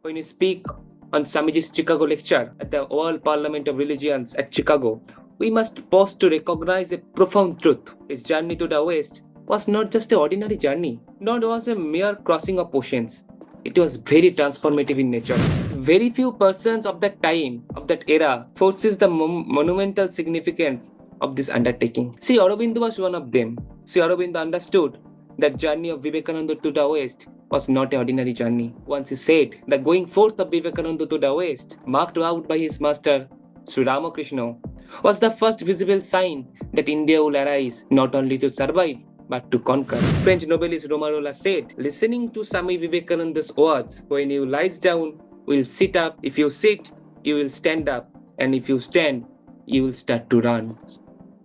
When you speak on Swamiji's Chicago lecture at the World Parliament of Religions at Chicago, we must pause to recognize a profound truth. His journey to the West was not just an ordinary journey, nor was a mere crossing of oceans. It was very transformative in nature. Very few persons of that time, of that era, foresees the monumental significance of this undertaking. Sri Aurobindo was one of them. Sri Aurobindo understood that journey of Vivekananda to the West was not an ordinary journey. Once he said, the going forth of Vivekananda to the West, marked out by his master Sri Ramakrishna, was the first visible sign that India will arise not only to survive but to conquer. French novelist Romarola said, listening to Swami Vivekananda's words, when you lies down, you will sit up. If you sit, you will stand up. And if you stand, you will start to run.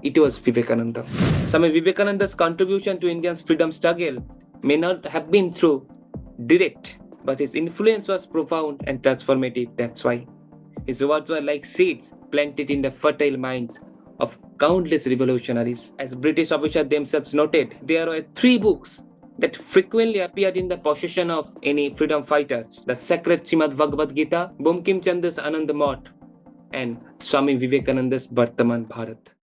It was Vivekananda. Swami Vivekananda's contribution to India's freedom struggle may not have been through direct, but his influence was profound and transformative. That's why his words were like seeds planted in the fertile minds of countless revolutionaries. As British officers themselves noted, there were 3 books that frequently appeared in the possession of any freedom fighters: the sacred Srimad Bhagavad Gita, Bankim Chandra's Anand Math, and Swami Vivekananda's Vartaman Bharat.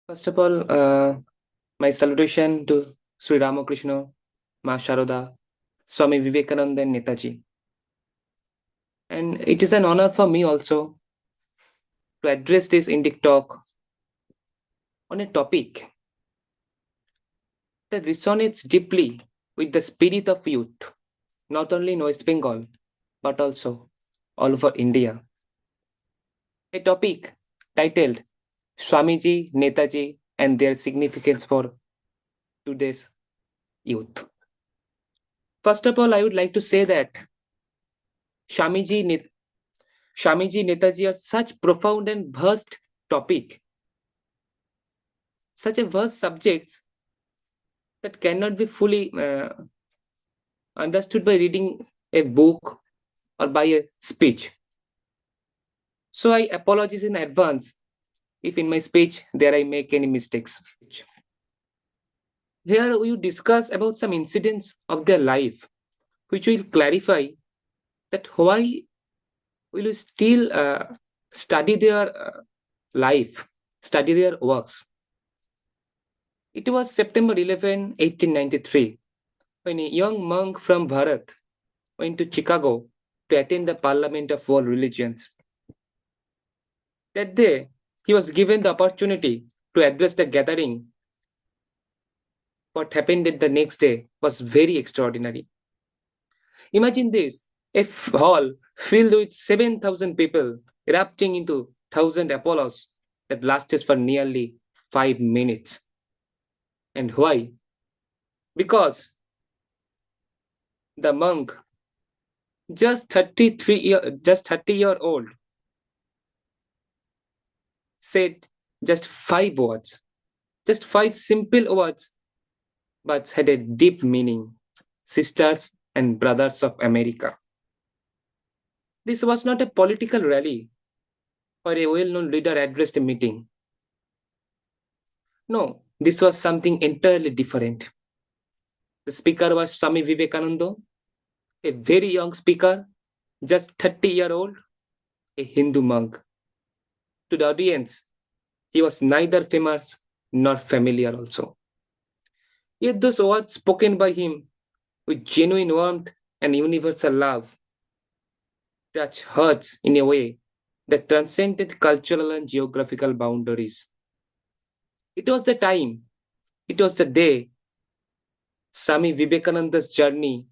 First of all, my salutation to Sri Ramakrishna, Ma Sharoda, Swami Vivekananda, and Netaji. And it is an honor for me also to address this Indic talk on a topic that resonates deeply with the spirit of youth, not only in West Bengal, but also all over India. A topic titled Swamiji, Netaji, and their significance for today's youth. First of all, I would like to say that Swamiji, Netaji are such profound and vast topic, such a vast subjects that cannot be fully understood by reading a book or by a speech. So I apologize in advance if in my speech there I make any mistakes. Here we will discuss about some incidents of their life, which will clarify that why will we still study their life, study their works. It was September 11, 1893, when a young monk from Bharat went to Chicago to attend the Parliament of World Religions. That day, he was given the opportunity to address the gathering. What happened the next day was very extraordinary. Imagine this, a hall filled with 7,000 people erupting into 1,000 applause that lasted for nearly 5 minutes. And why? Because the monk, just 30 year old, said just 5 words, just 5 simple words, but had a deep meaning. Sisters and brothers of America. This was not a political rally or a well-known leader addressed a meeting. No, this was something entirely different. The speaker was Swami Vivekananda, a very young speaker, just 30-year-old, a Hindu monk. To the audience, he was neither famous nor familiar also. Yet those words spoken by him with genuine warmth and universal love touched hearts in a way that transcended cultural and geographical boundaries. It was the time, it was the day Swami Vivekananda's journey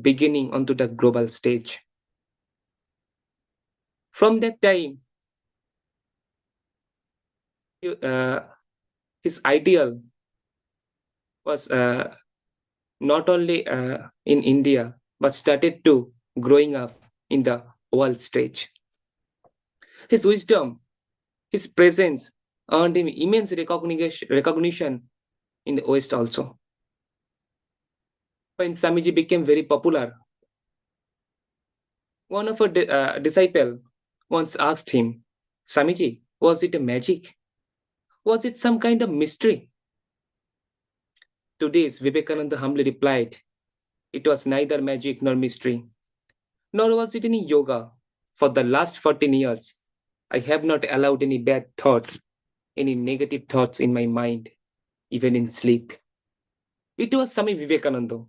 beginning onto the global stage. From that time, his ideal was not only in India, but started to growing up in the world stage. His wisdom, his presence earned him immense recognition in the West also. When Swamiji became very popular, one of her disciple once asked him, Swamiji, was it a magic? Was it some kind of mystery? To this, Vivekananda humbly replied, it was neither magic nor mystery, nor was it any yoga. For the last 14 years, I have not allowed any bad thoughts, any negative thoughts in my mind, even in sleep. It was Swami Vivekananda.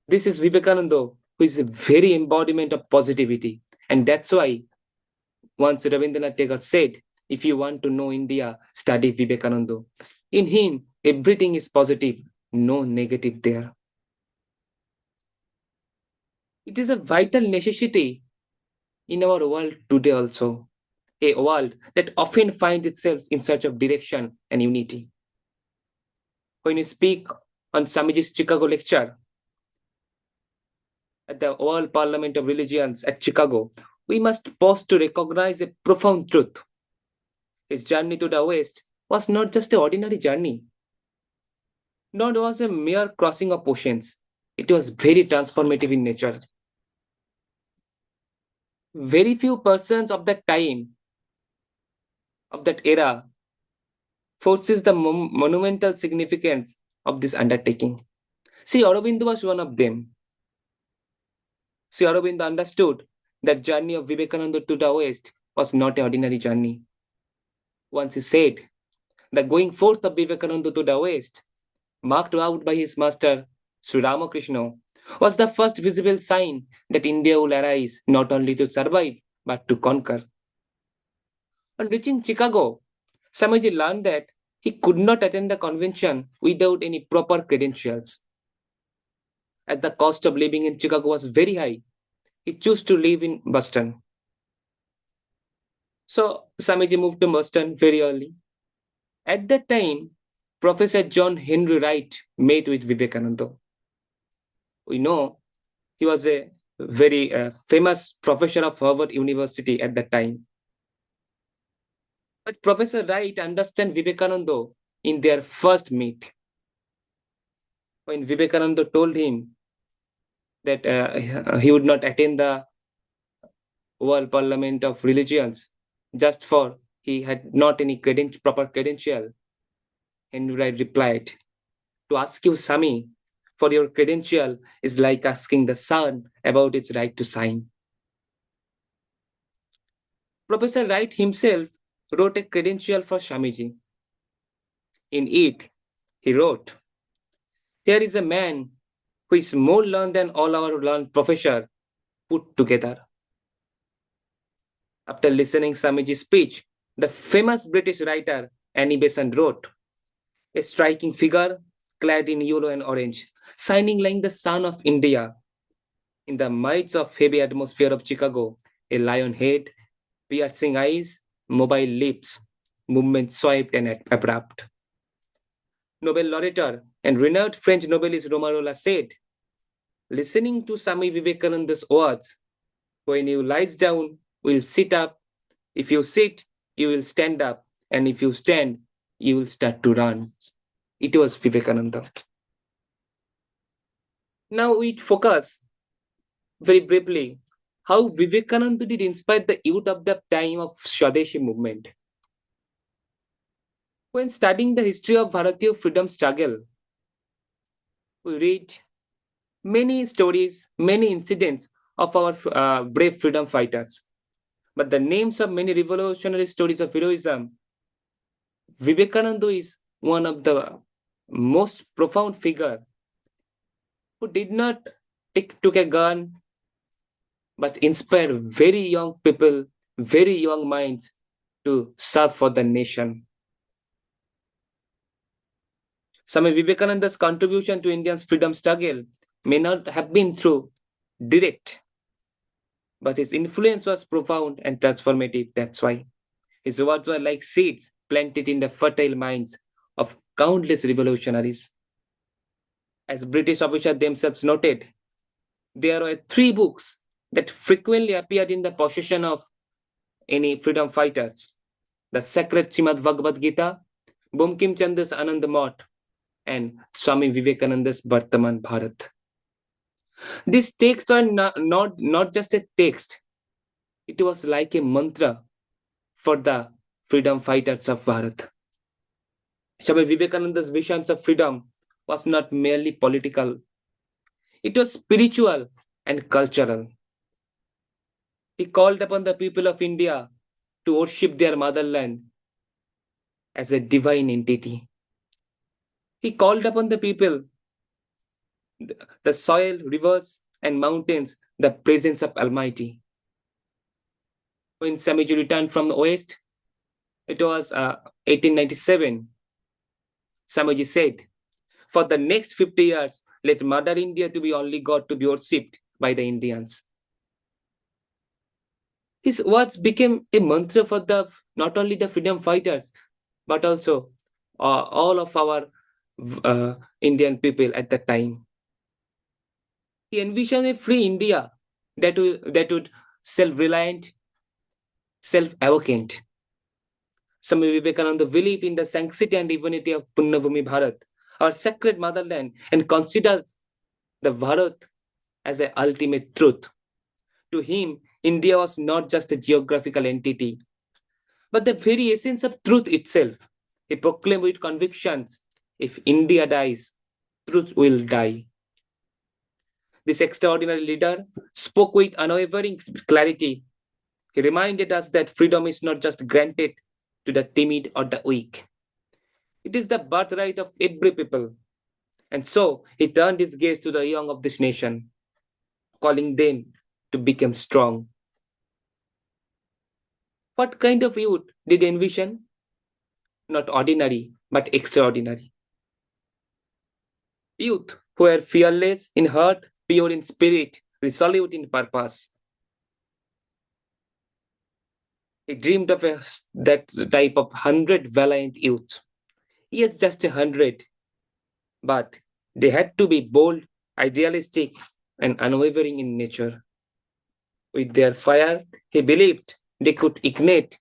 This is Vivekananda, who is a very embodiment of positivity. And that's why once Rabindranath Tagore said, if you want to know India, study Vivekananda. In him, everything is positive, no negative there. It is a vital necessity in our world today also, a world that often finds itself in search of direction and unity. When you speak on Swamiji's Chicago lecture at the World Parliament of Religions at Chicago, we must pause to recognize a profound truth. His journey to the West was not just an ordinary journey, nor was a mere crossing of oceans. It was very transformative in nature. Very few persons of that time, of that era, foresees the monumental significance of this undertaking. See, Aurobindo was one of them. See, Aurobindo understood that journey of Vivekananda to the West was not an ordinary journey. Once he said, the going forth of Vivekananda to the West, marked out by his master, Sri Ramakrishna, was the first visible sign that India will arise not only to survive but to conquer. On reaching Chicago, Swamiji learned that he could not attend the convention without any proper credentials. As the cost of living in Chicago was very high, he chose to live in Boston. So Swamiji moved to Boston very early. At that time, Professor John Henry Wright met with Vivekananda. We know he was a very famous professor of Harvard University at that time. But Professor Wright understood Vivekananda in their first meet. When Vivekananda told him that he would not attend the World Parliament of Religions just for he had not any proper credential, Henry Wright replied, to ask you, Swami, for your credential is like asking the sun about its right to shine. Professor Wright himself wrote a credential for Swamiji. In it, he wrote, here is a man who is more learned than all our learned professor put together. After listening Swamiji's speech, the famous British writer Annie Besant wrote, a striking figure clad in yellow and orange, shining like the sun of India. In the midst of heavy atmosphere of Chicago, a lion head, piercing eyes, mobile lips, movement swift and abrupt. Nobel laureate and renowned French novelist Romarola said, listening to Swami Vivekananda's words, when you lie down, will sit up. If you sit, you will stand up. And if you stand, you will start to run. It was Vivekananda. Now we focus very briefly how Vivekananda did inspire the youth of the time of Swadeshi movement. When studying the history of Bharatiya freedom struggle, we read many stories, many incidents of our brave freedom fighters. But the names of many revolutionary stories of heroism, Vivekananda is one of the most profound figure who did not took a gun but inspire very young people, very young minds to serve for the nation. Swami Vivekananda's contribution to India's freedom struggle may not have been through direct, but his influence was profound and transformative. That's why his words were like seeds planted in the fertile minds of countless revolutionaries. As British officers themselves noted, there were three books that frequently appeared in the possession of any freedom fighters: the sacred Srimad Bhagavad Gita, Bankim Chandra's Anand Math, and Swami Vivekananda's Vartaman Bharat. These texts are not just a text, it was like a mantra for the freedom fighters of Bharat. Swami Vivekananda's visions of freedom was not merely political, it was spiritual and cultural. He called upon the people of India to worship their motherland as a divine entity. He called upon the people, the soil, rivers, and mountains, the presence of Almighty. When Swamiji returned from the West, it was 1897. Swamiji said, "For the next 50 years, let Mother India to be only God to be worshipped by the Indians." His words became a mantra for the not only the freedom fighters, but also all of our Indian people at that time. He envisioned a free India that would self-reliant, self-advocate. Swami Vivekananda believed in the sanctity and divinity of Punnavumi Bharat, our sacred motherland, and considered the Bharat as an ultimate truth. To him, India was not just a geographical entity, but the very essence of truth itself. He proclaimed with convictions, if India dies, truth will die. This extraordinary leader spoke with unwavering clarity. He reminded us that freedom is not just granted to the timid or the weak. It is the birthright of every people. And so he turned his gaze to the young of this nation, calling them to become strong. What kind of youth did he envision? Not ordinary, but extraordinary. Youth who were fearless in heart, pure in spirit, resolute in purpose. He dreamed of that type of 100 valiant youth. Yes, just 100, but they had to be bold, idealistic, and unwavering in nature. With their fire, he believed they could ignite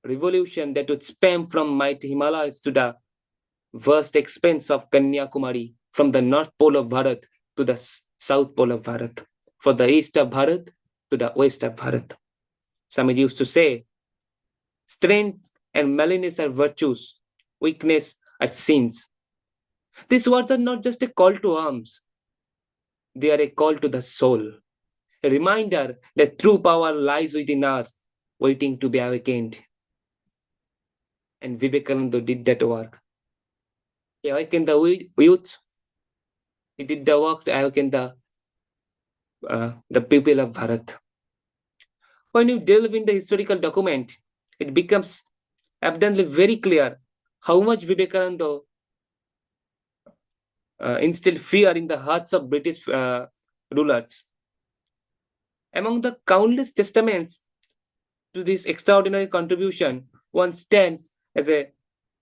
revolution that would span from mighty Himalayas to the vast expanse of Kanyakumari, from the North Pole of Bharat to the South Pole of Bharat, for the East of Bharat to the West of Bharat. Swami used to say, strength and malice are virtues, weakness are sins. These words are not just a call to arms, they are a call to the soul, a reminder that true power lies within us, waiting to be awakened. And Vivekananda did that work. He awakened the youth, he did the work to awaken the people of Bharat. When you delve in the historical document, it becomes evidently very clear how much Vivekananda instilled fear in the hearts of British rulers. Among the countless testaments to this extraordinary contribution, one stands as a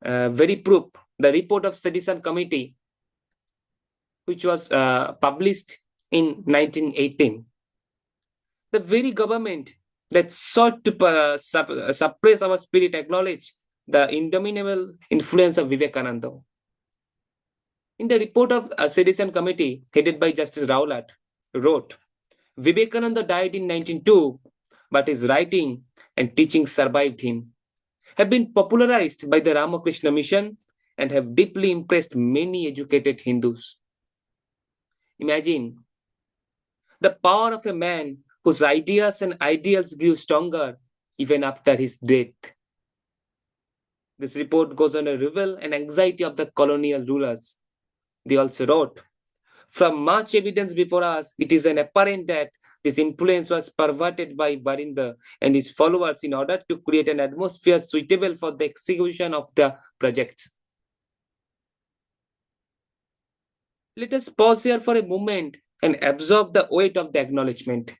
very proof the report of Sedition Committee, which was published in 1918. The very government that sought to suppress our spirit acknowledged the indomitable influence of Vivekananda. In the report of a Sedition Committee headed by Justice Rowlatt, wrote, Vivekananda died in 1902, but his writing and teaching survived him, have been popularized by the Ramakrishna Mission, and have deeply impressed many educated Hindus. Imagine the power of a man whose ideas and ideals grew stronger even after his death. This report goes on to reveal an anxiety of the colonial rulers. They also wrote, from much evidence before us, it is an apparent that this influence was perverted by Varinder and his followers in order to create an atmosphere suitable for the execution of the projects. Let us pause here for a moment and absorb the weight of the acknowledgement.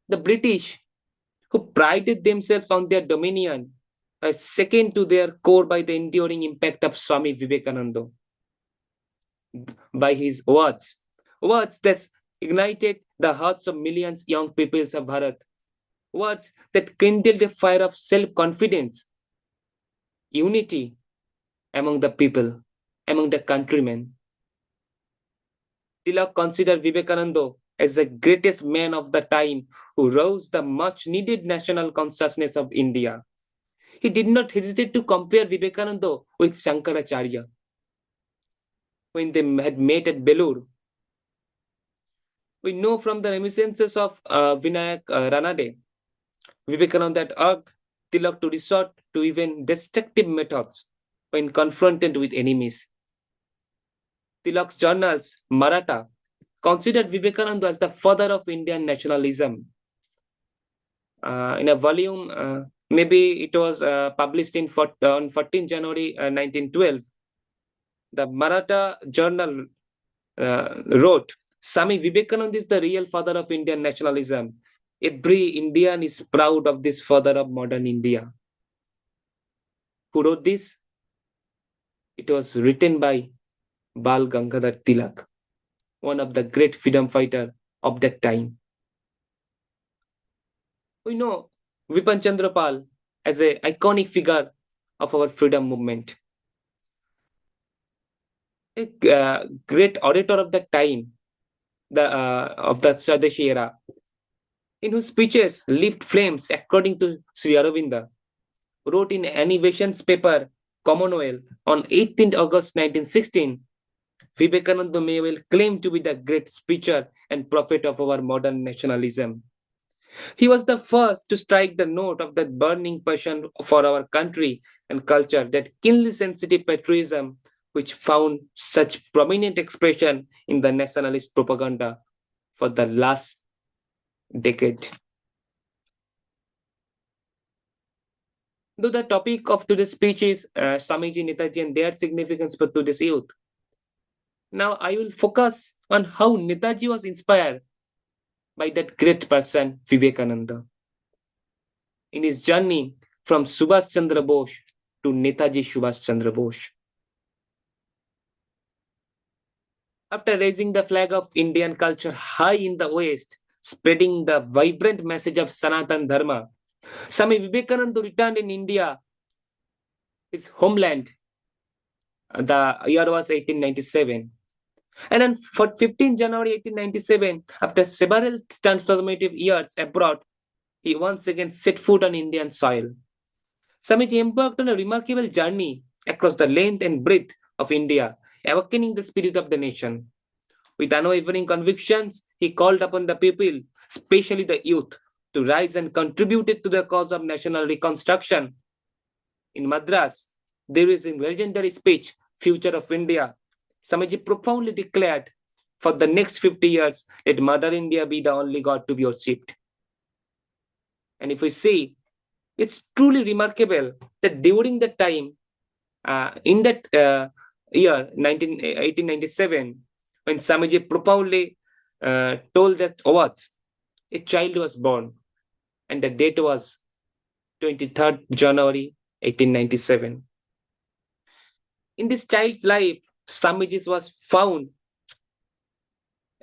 The British, who prided themselves on their dominion, are second to their core by the enduring impact of Swami Vivekananda. By his words that ignited the hearts of millions young peoples of Bharat, Words that kindled a fire of self-confidence, unity among the people, among the countrymen. Tilak considered Vivekananda as the greatest man of the time who rose the much needed national consciousness of India. He did not hesitate to compare Vivekananda with Shankaracharya when they had met at Belur. We know from the reminiscences of Vinayak Ranade, Vivekananda had urged Tilak to resort to even destructive methods when confronted with enemies. Tilak's journals, Maratha, considered Vivekananda as the father of Indian nationalism. In a volume, maybe it was published on 14 January 1912, the Maratha journal wrote, Swami Vivekananda is the real father of Indian nationalism. Every Indian is proud of this father of modern India. Who wrote this? It was written by Bal Gangadhar Tilak, one of the great freedom fighter of that time. We know Vipan Chandra Pal as an iconic figure of our freedom movement, a great orator of that time, the of the Swadeshi era, in whose speeches lived flames according to Sri Aravinda, wrote in Animation's paper Commonwealth on 18th August 1916, Vivekananda may well claim to be the great speaker and prophet of our modern nationalism. He was the first to strike the note of that burning passion for our country and culture, that keenly sensitive patriotism which found such prominent expression in the nationalist propaganda for the last decade. Though the topic of today's speech is Swamiji, Netaji, and their significance for today's youth, now I will focus on how Netaji was inspired by that great person, Vivekananda, in his journey from Subhas Chandra Bose to Netaji Subhas Chandra Bose. After raising the flag of Indian culture high in the West, spreading the vibrant message of Sanatan Dharma, Swami Vivekananda returned in India, his homeland. The year was 1897. And on 15 January 1897, after several transformative years abroad, he once again set foot on Indian soil. Swamiji embarked on a remarkable journey across the length and breadth of India, awakening the spirit of the nation. With unwavering convictions, he called upon the people, especially the youth, to rise and contribute to the cause of national reconstruction. In Madras, there is a legendary speech, Future of India. Swamiji profoundly declared, for the next 50 years, let Mother India be the only God to be worshipped. And if we see, it's truly remarkable that during that time, in that year, 1897, when Swamiji profoundly told that words, a child was born, and the date was 23rd January 1897. In this child's life, Swamiji was found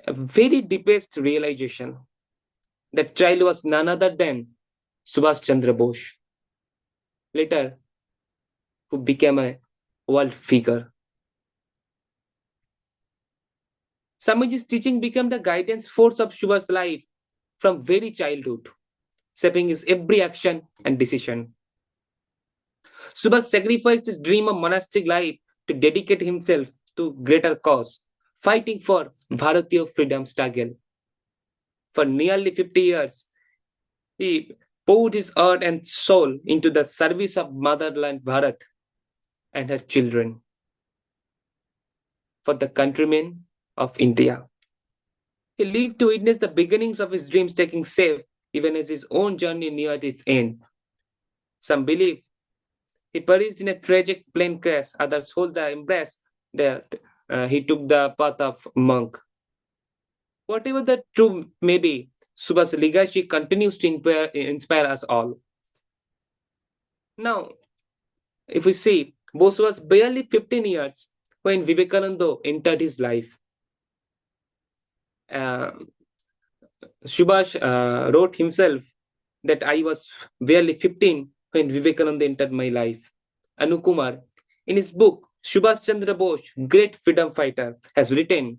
a very deepest realization. That child was none other than Subhas Chandra Bose, later who became a world figure. Swamiji's teaching became the guidance force of Subhas' life from very childhood, shaping his every action and decision. Subhas sacrificed his dream of monastic life to dedicate himself to greater cause, fighting for Bharatiya freedom struggle. For nearly 50 years, he poured his heart and soul into the service of motherland Bharat and her children, for the countrymen of India. He lived to witness the beginnings of his dreams taking shape, even as his own journey neared its end. Some believe he perished in a tragic plane crash, others hold the embrace that he took the path of monk. Whatever the truth may be, Subhas' legacy continues to inspire us all. Now, if we see, Bose was barely 15 years when Vivekananda entered his life. Uh, Subhash wrote himself that I was barely 15 when Vivekananda entered my life. Anukumar, in his book, Subhas Chandra Bose, Great Freedom Fighter, has written,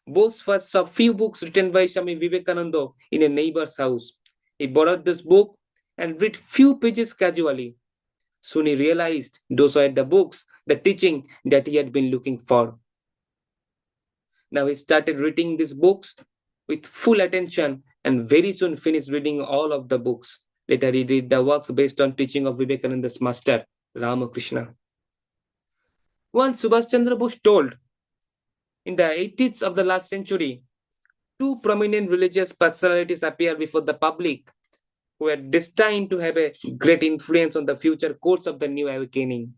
Bose first saw few books written by Swami Vivekananda in a neighbor's house. He borrowed this book and read few pages casually. Soon he realized those were the books, the teaching that he had been looking for. Now he started reading these books with full attention and very soon finished reading all of the books. Later he read the works based on teaching of Vivekananda's master, Ramakrishna. Once Subhash Chandra Bose told, in the 80s of the last century, two prominent religious personalities appeared before the public who were destined to have a great influence on the future course of the new awakening.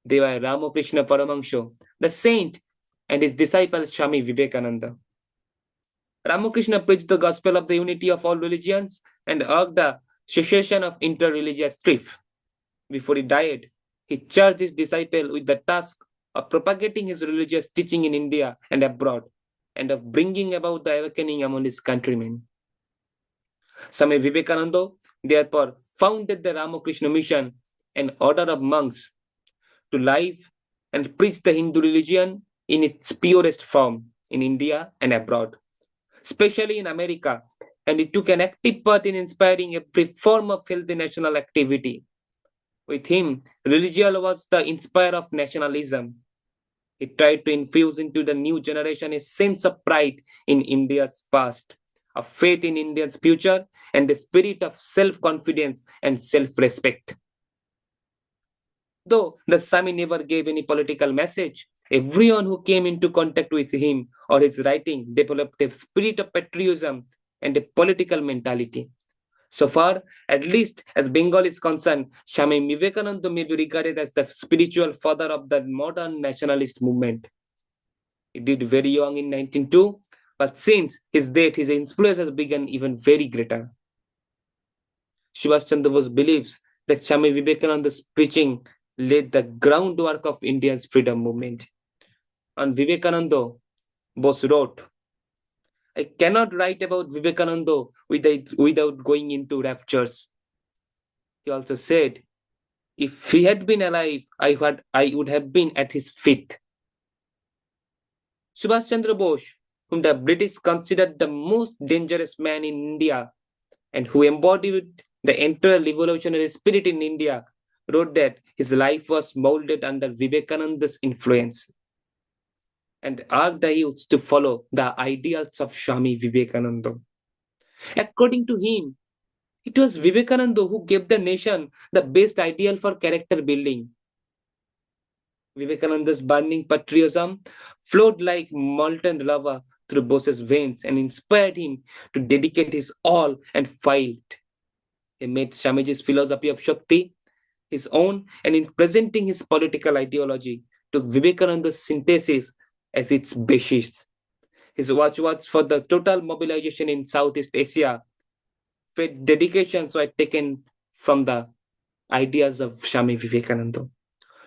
They were Ramakrishna Paramahansa, the saint, and his disciple Swami Vivekananda. Ramakrishna preached the gospel of the unity of all religions and urged the cessation of inter-religious strife. Before he died, he charged his disciple with the task of propagating his religious teaching in India and abroad, and of bringing about the awakening among his countrymen. Swami Vivekananda therefore founded the Ramakrishna Mission, an order of monks, to live and preach the Hindu religion in its purest form in India and abroad, especially in America, and it took an active part in inspiring every form of healthy national activity. With him, religion was the inspirer of nationalism. He tried to infuse into the new generation a sense of pride in India's past, a faith in India's future, and a spirit of self-confidence and self-respect. Though the Swami never gave any political message, everyone who came into contact with him or his writing developed a spirit of patriotism and a political mentality. So far, at least as Bengal is concerned, Swami Vivekananda may be regarded as the spiritual father of the modern nationalist movement. He died very young in 1902, but since his death, his influence has become even very greater. Subhash Chandra Bose believes that Swami Vivekananda's preaching laid the groundwork of India's freedom movement. On Vivekananda, Bose wrote, I cannot write about Vivekananda without going into raptures. He also said, if he had been alive, I would have been at his feet. Subhash Chandra Bose, whom the British considered the most dangerous man in India and who embodied the entire revolutionary spirit in India, wrote that his life was molded under Vivekananda's influence and urged the youth to follow the ideals of Swami Vivekananda. According to him, it was Vivekananda who gave the nation the best ideal for character building. Vivekananda's burning patriotism flowed like molten lava through Bose's veins and inspired him to dedicate his all and fight. He made Swamiji's philosophy of Shakti his own, and in presenting his political ideology, took Vivekananda's synthesis as its basis. His watchwords for the total mobilization in Southeast Asia, faith dedications were taken from the ideas of Swami Vivekananda.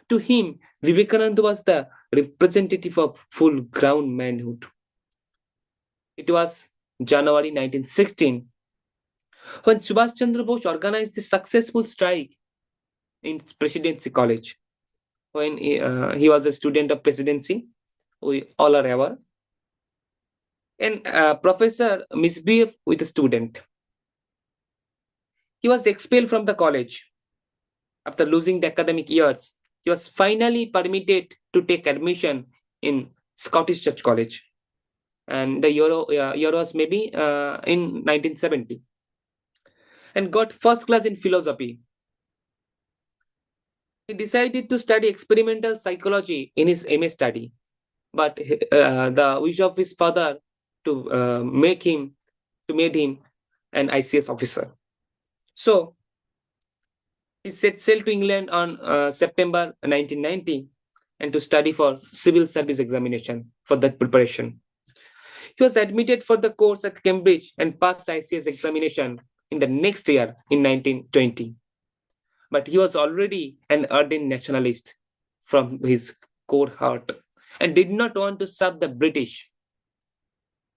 To him, Vivekananda was the representative of full ground manhood. It was January 1916 when Subhash Chandra Bose organized the successful strike in Presidency College. When he was a student of Presidency, we all are aware. And professor misbehaved with a student. He was expelled from the college. After losing the academic years, he was finally permitted to take admission in Scottish Church College. And the year was maybe in 1970. And got first class in philosophy. He decided to study experimental psychology in his MA study. But the wish of his father to made him an ICS officer. So he set sail to England on September 1990 and to study for civil service examination for that preparation. He was admitted for the course at Cambridge and passed ICS examination in the next year in 1920. But he was already an ardent nationalist from his core heart and did not want to serve the British.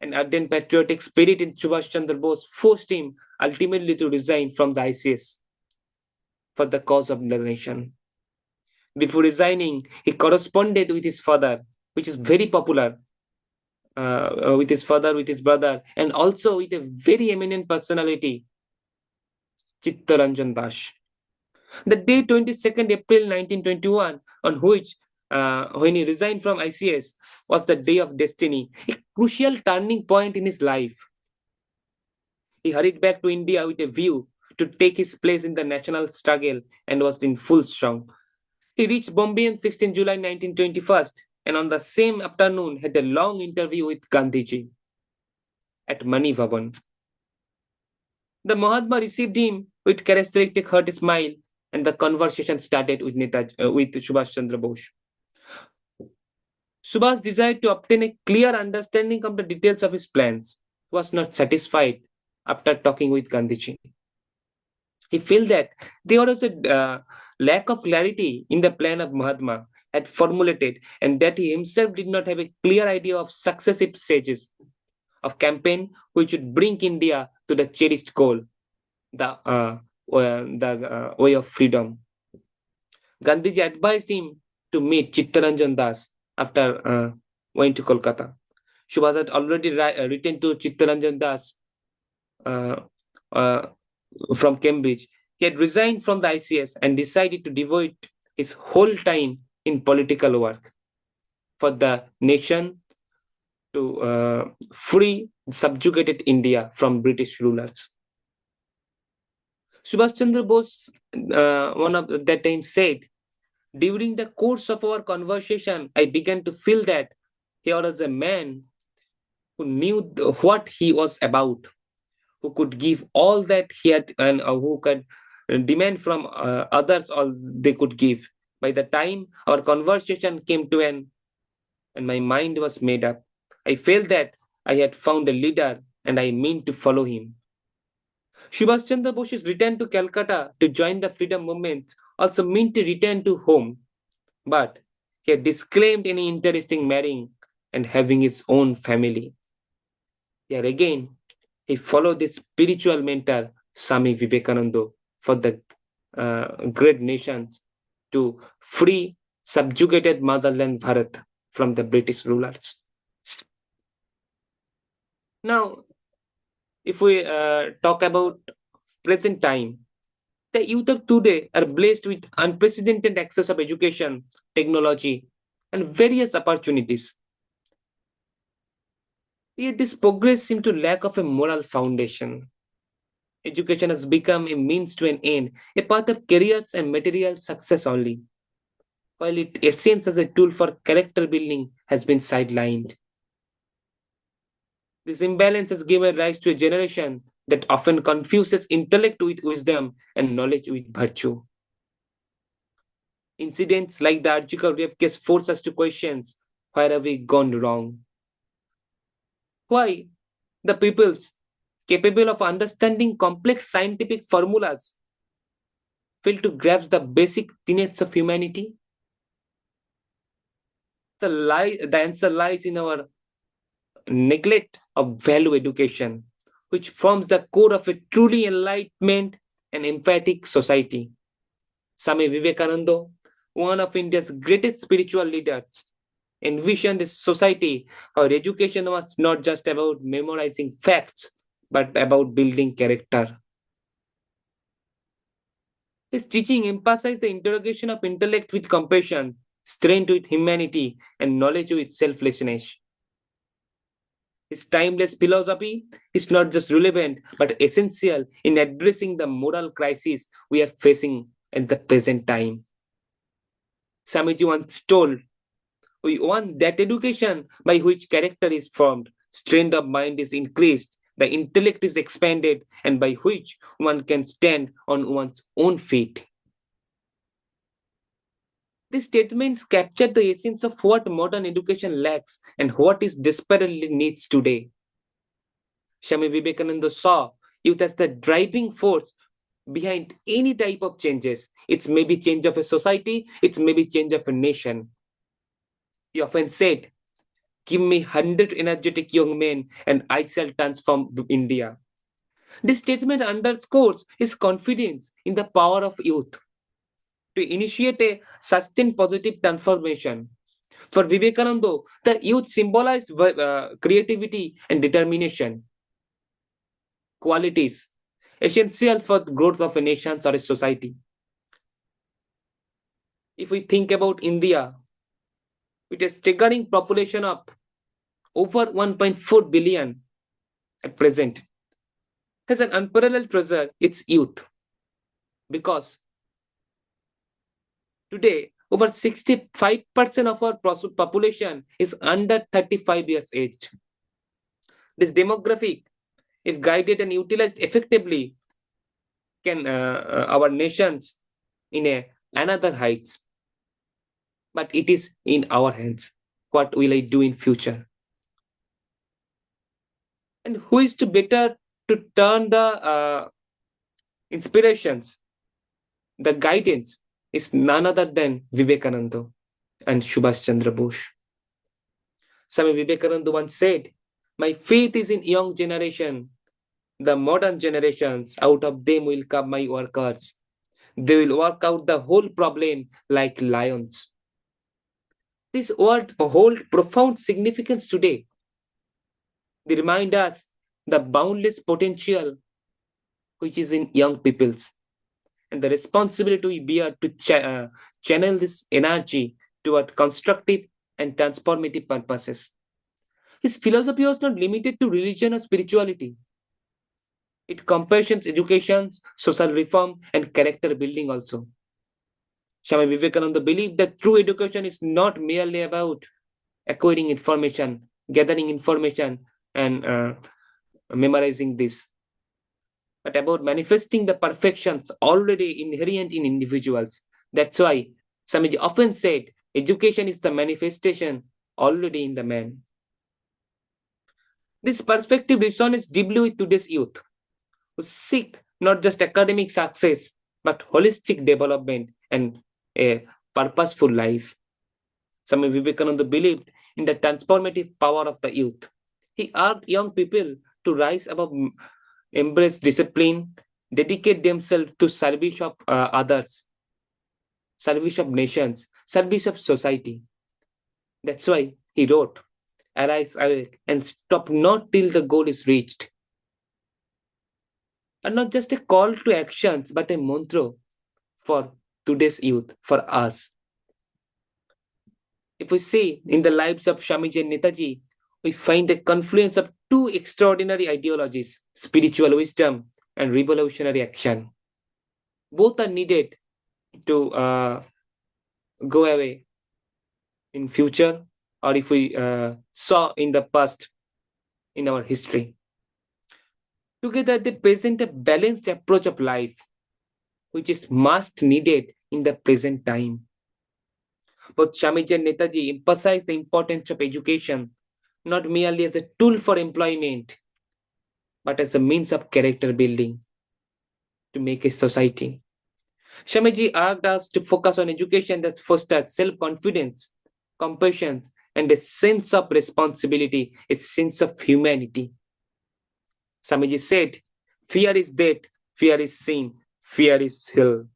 An ardent patriotic spirit in Subhas Chandra Bose forced him ultimately to resign from the ICS for the cause of the nation. Before resigning, he corresponded with his father, which is very popular, with his father, with his brother, and also with a very eminent personality, Chittaranjan Das. The day 22nd April 1921, on which when he resigned from ICS, was the day of destiny, a crucial turning point in his life. He hurried back to India with a view to take his place in the national struggle and was in full swing. He reached Bombay on 16 July 1921 and on the same afternoon had a long interview with Gandhiji at Mani Bhavan. The Mahatma received him with characteristic hearty smile and the conversation started with with Subhash Chandra Bose. Subhas desired to obtain a clear understanding of the details of his plans. He was not satisfied after talking with Gandhiji. He felt that there was a lack of clarity in the plan of Mahatma had formulated and that he himself did not have a clear idea of successive stages of campaign which would bring India to the cherished goal, the way of freedom. Gandhiji advised him to meet Chittaranjan Das after going to Kolkata. Subhas had already written to Chittaranjan Das uh, uh, from Cambridge. He had resigned from the ICS and decided to devote his whole time in political work for the nation to free subjugated India from British rulers. Subhash Chandra Bose, one of that time, said, "During the course of our conversation, I began to feel that here was a man who knew what he was about, who could give all that he had and who could demand from others all they could give. By the time our conversation came to an and my mind was made up, I felt that I had found a leader and I mean to follow him." Subhash Chandra Bose's return to Calcutta to join the freedom movement also meant to return to home, but he had disclaimed any interest in marrying and having his own family. Here again, he followed his spiritual mentor, Swami Vivekananda, for the great nations to free subjugated motherland Bharat from the British rulers. Now, if we talk about present time, the youth of today are blessed with unprecedented access of education, technology, and various opportunities. Yet this progress seems to lack of a moral foundation. Education has become a means to an end, a path of careers and material success only, while its essence as a tool for character building has been sidelined. This imbalance has given rise to a generation that often confuses intellect with wisdom and knowledge with virtue. Incidents like the Archika rape case force us to question where have we gone wrong? Why the peoples capable of understanding complex scientific formulas fail to grasp the basic tenets of humanity? The answer lies in our neglect of value education, which forms the core of a truly enlightenment and emphatic society. Swami Vivekananda, one of India's greatest spiritual leaders, envisioned a society where education was not just about memorizing facts, but about building character. His teaching emphasized the interrogation of intellect with compassion, strength with humanity, and knowledge with selflessness. His timeless philosophy is not just relevant but essential in addressing the moral crisis we are facing at the present time. Swamiji once told, "We want that education by which character is formed, strength of mind is increased, the intellect is expanded, and by which one can stand on one's own feet." This statement captured the essence of what modern education lacks and what is desperately needs today. Swami Vivekananda saw youth as the driving force behind any type of changes. It's maybe change of a society, it's maybe change of a nation. He often said, Give me 100 energetic young men and I shall transform India. This statement underscores his confidence in the power of youth to initiate a sustained positive transformation. For Vivekananda, the youth symbolized creativity and determination, qualities essential for the growth of a nation or a society. If we think about India, with a staggering population of over 1.4 billion at present, has an unparalleled treasure, its youth. Because today, over 65% of our population is under 35 years age. This demographic, if guided and utilized effectively, can our nations in another heights. But it is in our hands. What will I do in future? And who is to better to turn the inspirations, the guidance is none other than Vivekananda and Subhas Chandra Bose. Swami Vivekananda once said, "My faith is in young generation, the modern generations. Out of them will come my workers. They will work out the whole problem like lions." These words hold profound significance today. They remind us the boundless potential which is in young peoples and the responsibility we bear to channel this energy toward constructive and transformative purposes. His philosophy was not limited to religion or spirituality. It compassions education, social reform, and character building also. Swami Vivekananda believed that true education is not merely about acquiring information, gathering information, and memorizing this, but about manifesting the perfections already inherent in individuals. That's why Swamiji often said, education is the manifestation already in the man. This perspective resonates deeply with today's youth, who seek not just academic success, but holistic development and a purposeful life. Swami Vivekananda believed in the transformative power of the youth. He urged young people to rise above, embrace discipline, dedicate themselves to service of others, service of nations, service of society. That's why he wrote, "Arise, awake, and stop not till the goal is reached." And not just a call to actions, but a mantra for today's youth, for us. If we see in the lives of Swamiji and Netaji, we find the confluence of two extraordinary ideologies, spiritual wisdom and revolutionary action. Both are needed to go away in future, or if we saw in the past in our history. Together, they present a balanced approach of life, which is must needed in the present time. Both Swamiji and Netaji emphasize the importance of education, not merely as a tool for employment, but as a means of character building to make a society. Swamiji urged us to focus on education that fosters self-confidence, compassion, and a sense of responsibility, a sense of humanity. Swamiji said, "Fear is death, fear is sin, fear is hell."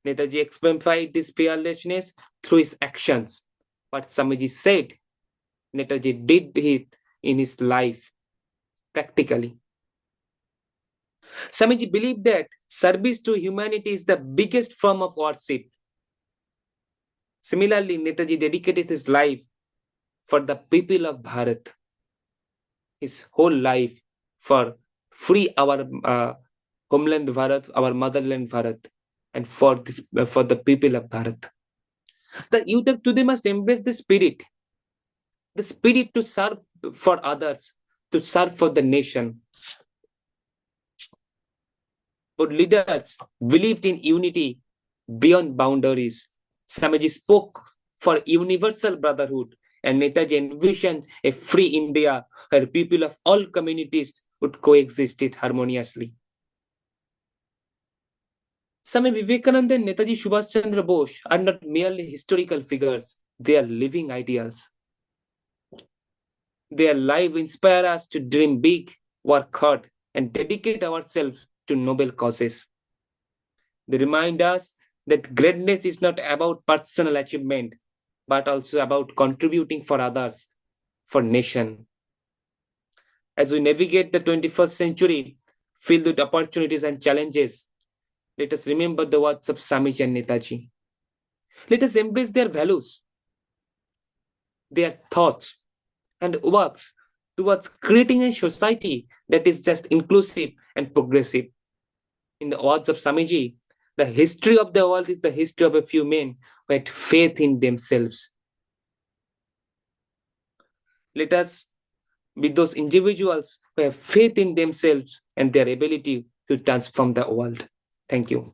Netaji exemplified this fearlessness through his actions. What Swamiji said, Netaji did it in his life, practically. Swamiji believed that service to humanity is the biggest form of worship. Similarly, Netaji dedicated his life for the people of Bharat, his whole life for free our homeland Bharat, our motherland Bharat, and for this for the people of Bharat. The youth of today must embrace the spirit to serve for others, to serve for the nation. Our leaders believed in unity beyond boundaries. Swamiji spoke for universal brotherhood, and Netaji envisioned a free India where people of all communities would coexist harmoniously. Swami Vivekananda and Netaji Subhas Chandra Bose are not merely historical figures, they are living ideals. Their life inspire us to dream big, work hard, and dedicate ourselves to noble causes. They remind us that greatness is not about personal achievement, but also about contributing for others, for nation. As we navigate the 21st century, filled with opportunities and challenges, let us remember the words of Swamiji and Netaji. Let us embrace their values, their thoughts, and works towards creating a society that is just inclusive and progressive. In the words of Swamiji, the history of the world is the history of a few men who had faith in themselves. Let us be those individuals who have faith in themselves and their ability to transform the world. Thank you.